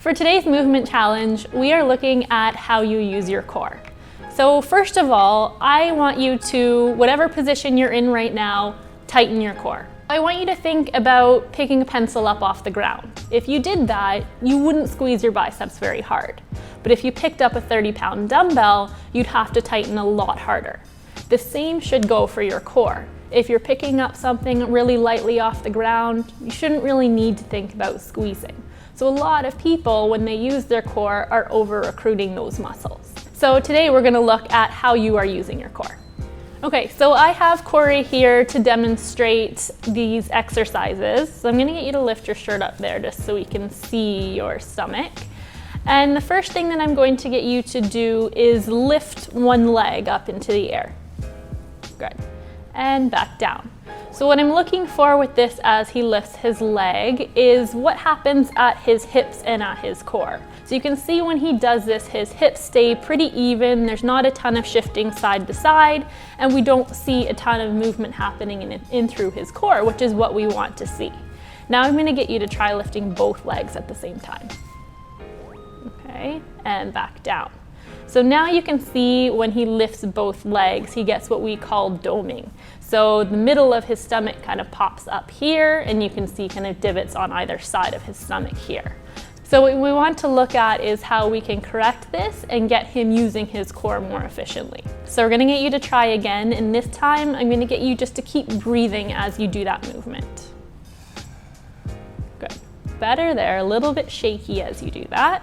For today's movement challenge, we are looking at how you use your core. So first of all, I want you to, whatever position you're in right now, tighten your core. I want you to think about picking a pencil up off the ground. If you did that, you wouldn't squeeze your biceps very hard. But if you picked up a 30-pound dumbbell, you'd have to tighten a lot harder. The same should go for your core. If you're picking up something really lightly off the ground, you shouldn't really need to think about squeezing. So a lot of people, when they use their core, are over-recruiting those muscles. So today we're going to look at how you are using your core. Okay, so I have Corey here to demonstrate these exercises. So I'm going to get you to lift your shirt up there just so we can see your stomach. And the first thing that I'm going to get you to do is lift one leg up into the air. Good. And back down. So what I'm looking for with this as he lifts his leg is what happens at his hips and at his core. So you can see when he does this, his hips stay pretty even, there's not a ton of shifting side to side, and we don't see a ton of movement happening in through his core, which is what we want to see. Now I'm going to get you to try lifting both legs at the same time. Okay, and back down. So now you can see when he lifts both legs, he gets what we call doming. So the middle of his stomach kind of pops up here, and you can see kind of divots on either side of his stomach here. So what we want to look at is how we can correct this and get him using his core more efficiently. So we're going to get you to try again, and this time I'm going to get you just to keep breathing as you do that movement. Good. Better there, a little bit shaky as you do that.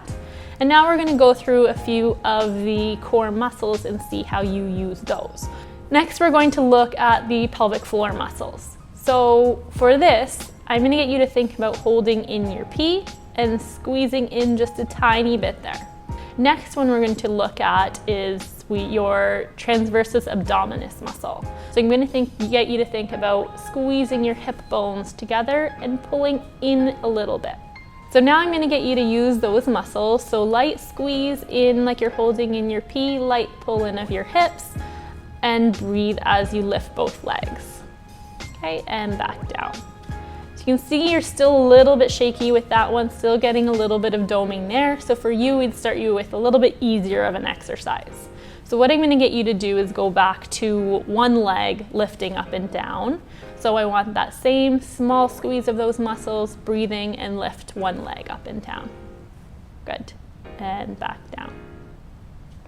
And now we're going to go through a few of the core muscles and see how you use those. Next, we're going to look at the pelvic floor muscles. So for this, I'm going to get you to think about holding in your pee and squeezing in just a tiny bit there. Next one we're going to look at is your transversus abdominis muscle. So I'm going to get you to think about squeezing your hip bones together and pulling in a little bit. So now I'm going to get you to use those muscles. So light squeeze in like you're holding in your pee, light pull in of your hips, and breathe as you lift both legs. Okay, and back down. So you can see you're still a little bit shaky with that one, still getting a little bit of doming there. So for you, we'd start you with a little bit easier of an exercise. So what I'm going to get you to do is go back to one leg lifting up and down. So I want that same small squeeze of those muscles, breathing and lift one leg up and down. Good. And back down.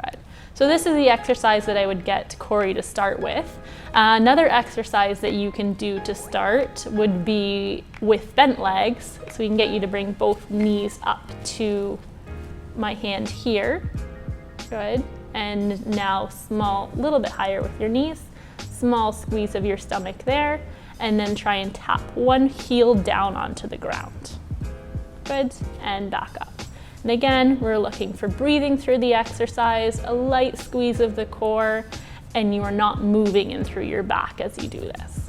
Good. So this is the exercise that I would get Corey to start with. Another exercise that you can do to start would be with bent legs. So we can get you to bring both knees up to my hand here. Good. And now small, little bit higher with your knees. Small squeeze of your stomach there. And then try and tap one heel down onto the ground. Good. And back up. And again, we're looking for breathing through the exercise, a light squeeze of the core, and you are not moving in through your back as you do this.